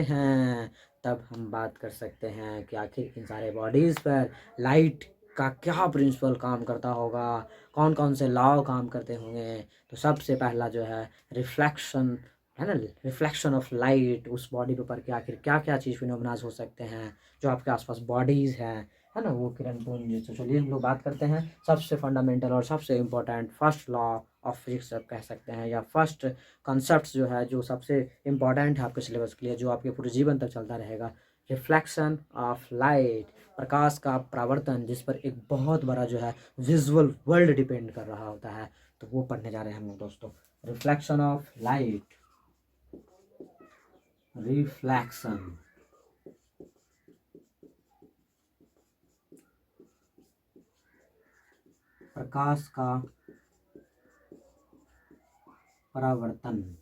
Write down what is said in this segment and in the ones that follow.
हैं, तब हम बात कर सकते हैं कि आखिर इन सारे बॉडीज़ पर लाइट का क्या प्रिंसिपल काम करता होगा, कौन-कौन से लॉ काम करते होंगे। तो सबसे पहला जो है रिफ्लेक्शन, है ना? रिफ्लेक्शन ऑफ लाइट उस बॉडी के ऊपर के आखिर क्या-क्या चीज़ फिनोमेनाज़ हो सकते हैं, जो आपके आस-पास बॉडीज़ हैं, है ना? वो किरण-पुंज। तो चलिए हम लोग बात करते हैं सबसे फंडामेंटल और सबसे important first law of physics आप कह सकते हैं, या फर्स्ट कॉन्सेप्ट्स जो है, जो सबसे इम्पोर्टेंट है आपके सिलेबस के लिए, जो आपके पूरे जीवन तक चलता रहेगा। रिफ्लेक्शन ऑफ लाइट, प्रकाश का परावर्तन, जिस पर एक बहुत बड़ा जो है विजुअल वर्ल्ड डिपेंड कर रहा होता है। तो वो पढ़ने जा रहे हैं हम लोग दोस्तों। रिफ्लेक्शन ऑफ लाइट, रिफ्लेक्शन, प्रकाश का परावर्तन,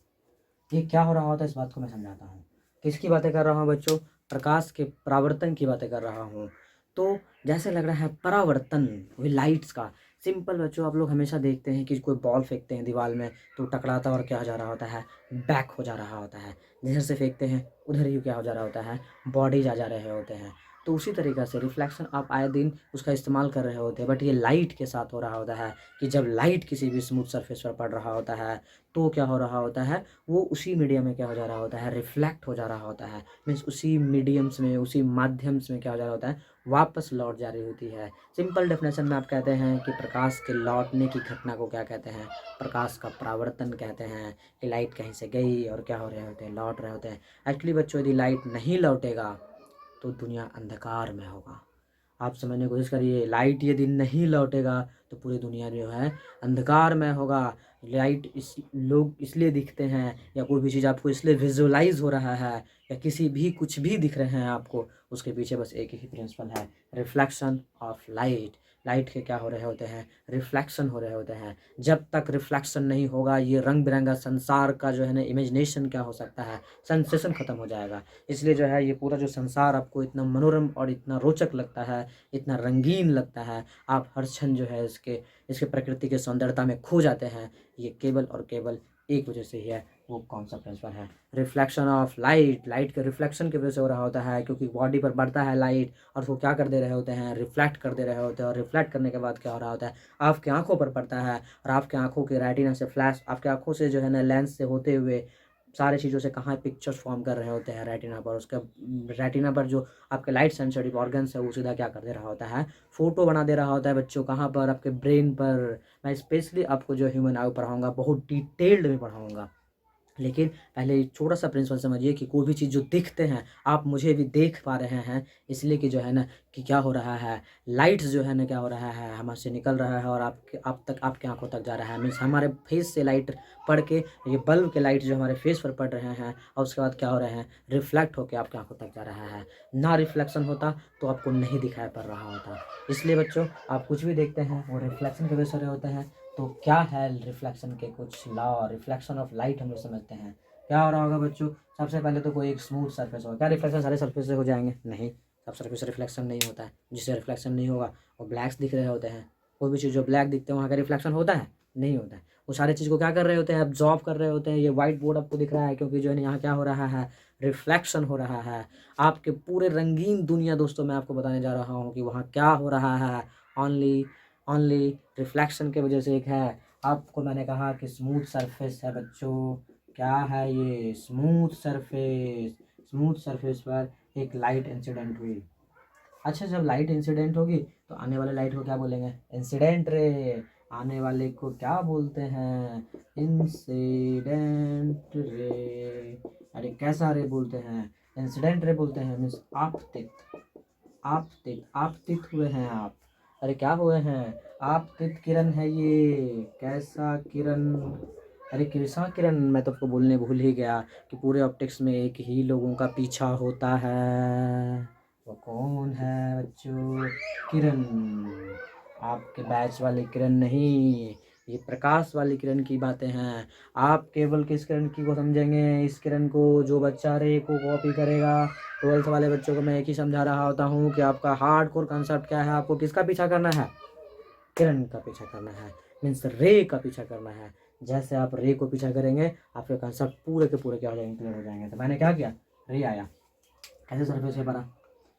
ये क्या हो रहा होता है, इस बात को मैं समझाता हूँ। किसकी बातें कर रहा हूँ बच्चों? प्रकाश के परावर्तन की बातें कर रहा हूँ। तो जैसे लग रहा है परावर्तन, वही लाइट्स का। सिंपल बच्चों, आप लोग हमेशा देखते हैं कि कोई बॉल फेंकते हैं दीवार में, तो टकराता और क्या हो जा रहा होता है, बैक हो जा रहा होता है। जिधर से फेंकते हैं उधर ही क्या हो जा रहा होता है, बॉडीज आ जा रहे होते हैं। तो उसी तरीक़ा से रिफ्लेक्शन आप आए दिन उसका इस्तेमाल कर रहे होते हैं, बट ये लाइट के साथ हो रहा होता है कि जब लाइट किसी भी स्मूथ सरफेस पर पड़ रहा होता है, तो क्या हो रहा होता है, वो उसी मीडियम में क्या हो जा रहा होता है, रिफ्लेक्ट हो जा रहा होता है। मीन्स उसी मीडियम्स में, उसी माध्यम्स में क्या हो जा रहा होता है, वापस लौट जा रही होती है। सिंपल डेफिनेशन में आप कहते हैं कि प्रकाश के लौटने की घटना को क्या कहते हैं, प्रकाश का परावर्तन कहते हैं। कि लाइट कहीं से गई और क्या हो रहे होते हैं, लौट रहे होते हैं। एक्चुअली बच्चों, यदि लाइट नहीं लौटेगा तो दुनिया अंधकार में होगा। आप समझने की कोशिश करिए, लाइट यदि नहीं लौटेगा तो पूरी दुनिया जो है अंधकार में होगा। लाइट इस लोग इसलिए दिखते हैं, या कोई भी चीज़ आपको इसलिए विजुअलाइज हो रहा है, या किसी भी कुछ भी दिख रहे हैं आपको, उसके पीछे बस एक ही प्रिंसिपल है, रिफ्लेक्शन ऑफ लाइट। लाइट के क्या हो रहे होते हैं, रिफ्लेक्शन हो रहे होते हैं। जब तक रिफ्लेक्शन नहीं होगा, ये रंग बिरंगा संसार का जो है ना इमेजिनेशन क्या हो सकता है, सेंसेशन ख़त्म हो जाएगा। इसलिए जो है ये पूरा जो संसार आपको इतना मनोरम और इतना रोचक लगता है, इतना रंगीन लगता है, आप हर क्षण जो है इसके इसके प्रकृति के सौंदर्यता में खो जाते हैं। ये केवल और केवल एक वजह से ही है। वो कौन सा प्रिंसिपल है, रिफ्लेक्शन ऑफ लाइट। लाइट के रिफ्लेक्शन की वजह से हो रहा होता है, क्योंकि बॉडी पर बढ़ता है लाइट, और वो क्या कर दे रहे होते हैं, रिफ्लेक्ट कर दे रहे होते हैं। और रिफ्लेक्ट करने के बाद क्या हो रहा होता है, आपकी आंखों पर पड़ता है, और आपकी आंखों की रेटिना से फ्लैश, आपकी आंखों से जो है ना लेंस से होते हुए सारी चीज़ों से कहाँ पिक्चर्स फॉर्म कर रहे होते हैं, रेटिना पर। उसका रेटिना पर जो आपके लाइट सेंसिटिव ऑर्गन्स है, वो सीधा क्या कर दे रहा होता है, फोटो बना दे रहा होता है बच्चों। कहाँ पर, आपके ब्रेन पर। मैं स्पेशली आपको जो ह्यूमन आई पढ़ाऊंगा, बहुत डिटेल्ड में पढ़ाऊंगा। लेकिन पहले एक छोटा-सा प्रिंसिपल समझिए कि कोई भी चीज़ जो दिखते हैं, आप मुझे भी देख पा रहे हैं, इसलिए कि जो है ना कि क्या हो रहा है, लाइट्स जो है ना क्या हो रहा है, हमसे निकल रहा है और आपके आप तक, आपकी आँखों तक जा रहा है। मीन्स हमारे फेस से लाइट पड़ के, ये बल्ब के लाइट जो हमारे फेस पर पड़ रहे हैं, और उसके बाद क्या हो रहे हैं, रिफ्लेक्ट होके आपकी आँखों तक जा रहा है। ना रिफ्लेक्शन होता तो आपको नहीं दिखाई पड़ रहा होता। इसलिए बच्चों, आप कुछ भी देखते हैं वो रिफ्लेक्शन की वजह से हो रहे होते हैं। तो क्या है रिफ्लेक्शन के कुछ लॉ, रिफ्लेक्शन ऑफ लाइट हम लोग समझते हैं। क्या हो रहा होगा बच्चों, सबसे पहले तो कोई एक स्मूथ सरफेस होगा। क्या रिफ्लेक्शन सारे सरफेस से हो जाएंगे? नहीं, सब सरफेस से रिफ्लेक्शन नहीं होता है। जिससे रिफ्लेक्शन नहीं होगा वो ब्लैक्स दिख रहे होते हैं। कोई भी चीज़ जो ब्लैक दिखते हैं वहाँ का रिफ्लेक्शन होता है? नहीं होता है। वो सारी चीज़ को क्या कर रहे होते हैं, एब्जॉर्ब कर रहे होते हैं। ये व्हाइट बोर्ड आपको दिख रहा है, क्योंकि जो है यहाँ क्या हो रहा है, रिफ्लेक्शन हो रहा है। आपके पूरे रंगीन दुनिया दोस्तों, मैं आपको बताने जा रहा हूँ कि वहाँ क्या हो रहा है, ओनली ओनली रिफ्लेक्शन की वजह से। एक है, आपको मैंने कहा कि स्मूथ सरफेस है बच्चों। क्या है ये, स्मूथ सरफेस। स्मूथ सरफेस पर एक लाइट इंसिडेंट हुई। अच्छा, जब लाइट इंसिडेंट होगी तो आने वाले लाइट को क्या बोलेंगे, इंसिडेंट रे। आने वाले को क्या बोलते हैं, इंसिडेंट रे। अरे कैसा रे बोलते हैं, इंसिडेंट रे बोलते हैं। मीन्स आपतित, आपतित, आपतित हुए हैं आप। अरे क्या हुए हैं, आपतित किरण है ये। कैसा किरण, अरे कैसा किरण, मैं तो आपको बोलने भूल ही गया कि पूरे ऑप्टिक्स में एक ही लोगों का पीछा होता है। वो कौन है बच्चों, किरण। आपके बैच वाली किरण नहीं, ये प्रकाश वाली किरण की बातें हैं। आप केवल किस किरण की को समझेंगे, इस किरण को जो बच्चा रे को कॉपी करेगा। 12th वाले बच्चों को मैं एक ही समझा रहा होता हूँ कि आपका हार्डकोर कॉन्सेप्ट क्या है, आपको किसका पीछा करना है, किरण का पीछा करना है। मीन्स रे का पीछा करना है। जैसे आप रे को पीछा करेंगे, आपके कॉन्सेप्ट पूरे के पूरे क्या हो जाएंगे, क्लियर हो जाएंगे। तो मैंने क्या किया, रे आया। कैसे सरफेस पे पड़ा,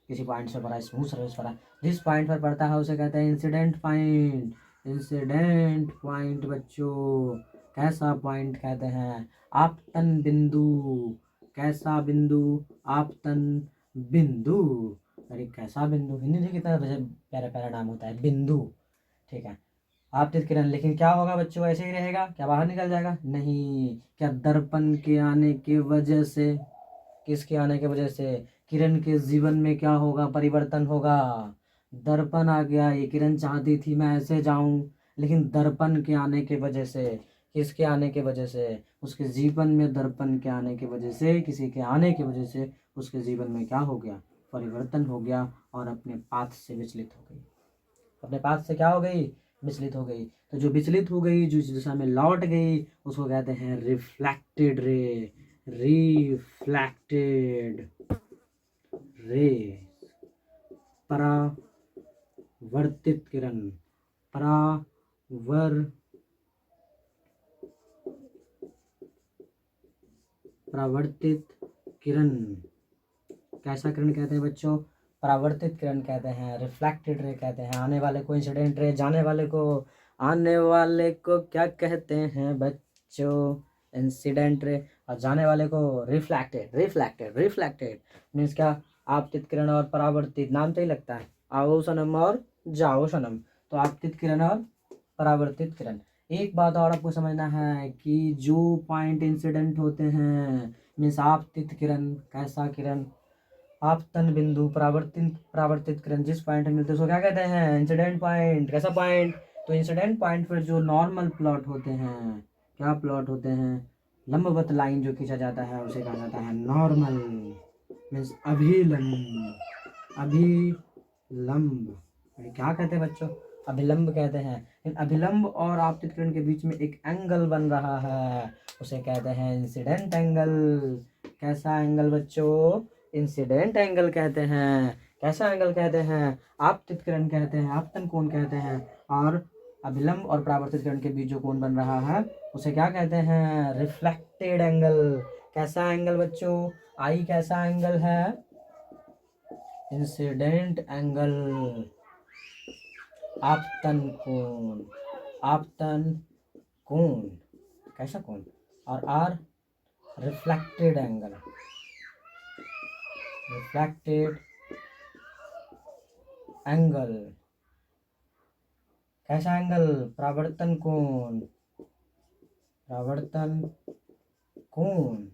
किसी पॉइंट से पड़ा, स्मूथ सरफेस पड़ा, जिस पॉइंट पर पड़ता है उसे कहते हैं इंसिडेंट पॉइंट। इंसिडेंट पॉइंट बच्चों, कैसा पॉइंट कहते हैं, आपतन बिंदु। कैसा बिंदु, आपतन बिंदु। अरे कैसा बिंदु, हिंदी में कितना प्यारा प्यारा नाम होता है, बिंदु। ठीक है, आपतित किरण। लेकिन क्या होगा बच्चों, ऐसे ही रहेगा क्या, बाहर निकल जाएगा? नहीं। क्या दर्पण के आने की वजह से, किसके आने की वजह से, किरण के जीवन में क्या होगा, परिवर्तन होगा। दर्पण आ गया, ये किरण चाहती थी मैं ऐसे जाऊं, लेकिन दर्पण के आने की वजह से, किसके आने की वजह से, उसके जीवन में दर्पण के आने की वजह से, किसी के आने की वजह से उसके जीवन में क्या हो गया, परिवर्तन हो गया और अपने पाथ से विचलित हो गई। अपने पाथ से क्या हो गई, विचलित हो गई। तो जो विचलित हो गई, जो इस दिशा में लौट गई, उसको कहते हैं रिफ्लेक्टेड रे। रिफ्लेक्टेड रे, परावर्तित किरण। परावर्तित किरण। कैसा किरण कहते हैं बच्चों, परावर्तित किरण कहते हैं, रिफ्लेक्टेड रे कहते हैं। आने वाले को इंसिडेंट रे, जाने वाले को, आने वाले को क्या कहते हैं बच्चों, इंसिडेंट रे, और जाने वाले को रिफ्लेक्टेड। रिफ्लेक्टेड मीन्स क्या, आपतित किरण और परावर्तित, नाम तो ही लगता है, आओ सनम और जाओ सनम। तो आपतित किरण और परावर्तित किरण। एक बात और आपको समझना है कि जो पॉइंट इंसिडेंट होते हैं मीन्स आपतित किरण, कैसा किरण, आपतन बिंदु, परावर्तित किरण, जिस पॉइंट में मिलते हैं उसको क्या कहते हैं, इंसिडेंट पॉइंट। कैसा पॉइंट, तो इंसिडेंट पॉइंट पर जो नॉर्मल प्लॉट होते हैं, क्या प्लॉट होते हैं, लंबवत लाइन जो खींचा जाता है उसे कहा जाता है नॉर्मल, मीन्स अभिलंब। अभिलंब क्या कहते हैं बच्चों, अभिलंब कहते हैं। इन अभिलंब और आपतित किरण के बीच में एक एंगल बन रहा है, उसे कहते हैं इंसिडेंट एंगल। कैसा एंगल बच्चों, इंसिडेंट एंगल कहते हैं। कैसा एंगल कहते हैं, आपतित किरण कहते हैं, आपतन कोण कहते हैं। और अभिलंब और परावर्तित किरण के बीच जो कोण बन रहा है उसे क्या कहते हैं, रिफ्लेक्टेड एंगल। कैसा एंगल बच्चों, आई कैसा एंगल है, इंसिडेंट एंगल। आपतन कोण, आपतन कोण, कैसा कोण, और R reflected angle. Reflected angle, कैसा एंगल, परावर्तन कोण, परावर्तन कोण।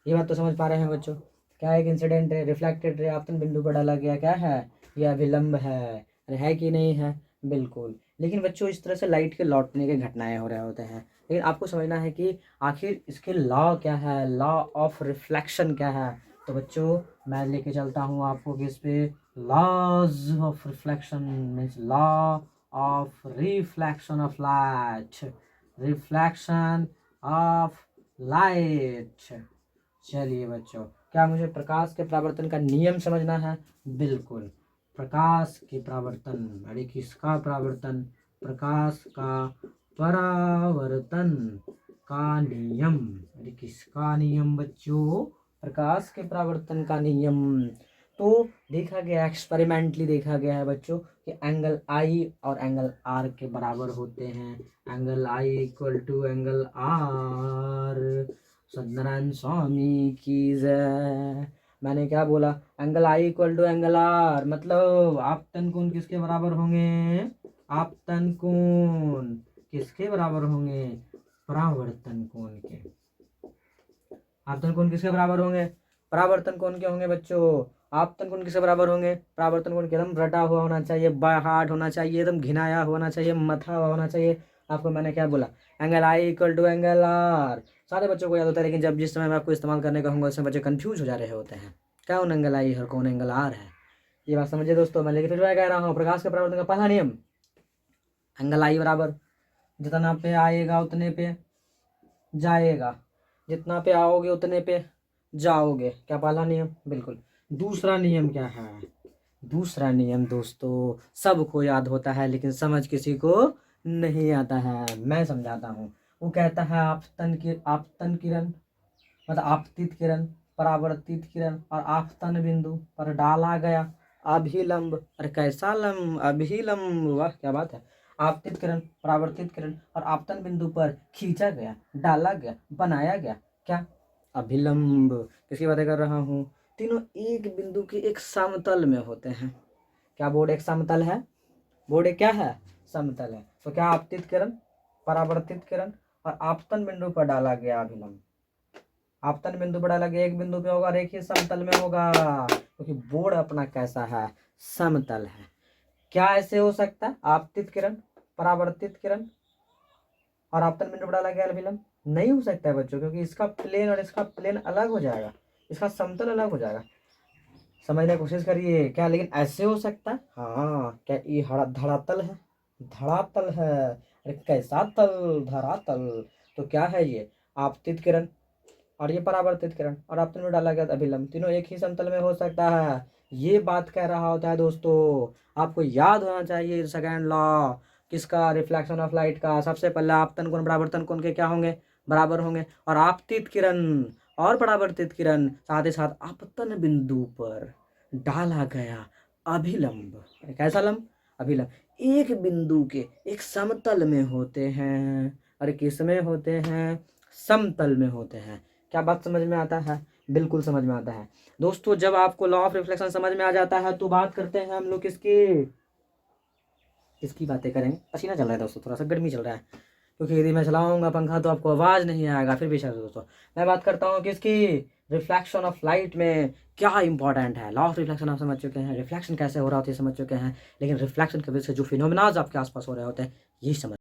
ये बात तो समझ पा रहे हैं बच्चों, क्या एक इंसिडेंट है, रिफ्लेक्टेड रे आपतन बिंदु पर डाला गया, क्या है, यह अभिलंब है। अरे है कि नहीं है, बिल्कुल। लेकिन बच्चों इस तरह से लाइट के लौटने के घटनाएं हो रहे होते हैं, लेकिन आपको समझना है कि आखिर इसके लॉ क्या है, लॉ ऑफ रिफ्लेक्शन क्या है। तो बच्चों मैं लेके चलता हूँ आपको किस पे, laws of reflection means law of reflection of light. Reflection of light. चलिए बच्चों, क्या मुझे प्रकाश के परावर्तन का नियम समझना है, बिल्कुल। प्रकाश के परावर्तन, अरे किसका परावर्तन, प्रकाश का परावर्तन का नियम। अरे किसका नियम बच्चों, प्रकाश के परावर्तन का नियम। तो देखा गया, एक्सपेरिमेंटली देखा गया है बच्चों कि एंगल आई और एंगल आर के बराबर होते हैं। Angle I equal to angle R. Satyanarayan Swami की जय। मैंने क्या बोला, angle I equal to angle R, मतलब आपतन कोण किसके बराबर होंगे, आपतन कोण किसके बराबर होंगे, परावर्तन कोण के। आपतन कोण किसके बराबर होंगे, परावर्तन कोण के होंगे बच्चों। आपतन कोण किसके बराबर होंगे, परावर्तन कोण के। एकदम रटा हुआ होना चाहिए, हार्ड होना चाहिए, एकदम घिनाया होना चाहिए, मथा हुआ होना चाहिए। आपको मैंने क्या बोला, angle I equal to angle R. सारे बच्चों को याद होता है, लेकिन जब जिस समय मैं आपको इस्तेमाल करने का होगा उसमें बच्चे कंफ्यूज हो जा रहे होते हैं, कौन एंगल आई और कौन एंगल आर है। ये बात समझिए दोस्तों। मैं लेकिन फिर मैं कह रहा हूँ, प्रकाश के परावर्तन का पहला नियम, एंगल आई बराबर जितना पे आएगा उतने पे जाएगा, जितना पे आओगे उतने पे जाओगे। क्या पहला नियम, बिल्कुल। दूसरा नियम क्या है, दूसरा नियम दोस्तों सबको याद होता है लेकिन समझ किसी को नहीं आता है, मैं समझाता हूँ। वो कहता है आपतन किरण, मतलब आपतित किरण परावर्तित किरण और आपतन बिंदु पर डाला गया अभिलंब, अरे कैसा लंब, अभिलंब, वाह क्या बात है। आपतित किरण, परावर्तित किरण और आपतन बिंदु पर खींचा गया, डाला गया, बनाया गया क्या, अभिलंब। किसकी बातें कर रहा हूँ, तीनों एक बिंदु के एक समतल में होते हैं। क्या बोर्ड एक समतल है, बोर्ड एक क्या है, समतल है। तो क्या आपतित किरण, परावर्तित किरण और आपतन बिंदु पर डाला गया अभिलंब, आपतन बिंदु पर डाला गया एक बिंदु पे होगा और एक ही समतल में होगा, क्योंकि बोर्ड अपना कैसा है, समतल है। क्या ऐसे हो सकता है, आपतित किरण, परावर्तित किरण और आपतन बिंदु पर डाला गया अभिलंब, नहीं हो सकता है बच्चों, क्योंकि इसका प्लेन और इसका प्लेन अलग हो जाएगा, इसका समतल अलग हो जाएगा। समझने की कोशिश करिए, क्या लेकिन ऐसे हो सकता है, हाँ। क्या ये धरातल है, धरातल है, अरे कैसा तल, धरातल। तो क्या है ये, आपतित किरण और ये परावर्तित किरण और आपतन में डाला गया अभिलंब, तीनों एक ही समतल में हो सकता है, ये बात कह रहा होता है दोस्तों। आपको याद होना चाहिए सेकंड लॉ किसका, रिफ्लेक्शन ऑफ लाइट का। सबसे पहले आपतन कोण परावर्तन कोण के क्या होंगे, बराबर होंगे, और आपतित किरण और परावर्तित किरण साथ ही साथ आपतन बिंदु पर डाला गया अभिलंब, कैसा लंब, अभिलंब, एक बिंदु के एक समतल में होते हैं। और किस में होते हैं, समतल में होते हैं। क्या बात समझ में आता है, बिल्कुल समझ में आता है दोस्तों। जब आपको लॉ ऑफ रिफ्लेक्शन समझ में आ जाता है तो बात करते हैं हम लोग किसकी बातें करेंगे। पसीना चल रहा है दोस्तों, थोड़ा सा गर्मी चल रहा है, क्योंकि यदि मैं चलाऊंगा पंखा तो आपको आवाज़ नहीं आएगा, फिर भी चलो दोस्तों। मैं बात करता हूँ किसकी, रिफ्लेक्शन ऑफ लाइट में क्या इंपॉर्टेंट है। लॉ ऑफ रिफ्लेक्शन आप समझ चुके हैं, रिफ्लेक्शन कैसे हो रहा होता है समझ चुके हैं, लेकिन रिफ्लेक्शन की वजह से जो फिनोमेनाज आपके आसपास हो रहे होते हैं ये समझ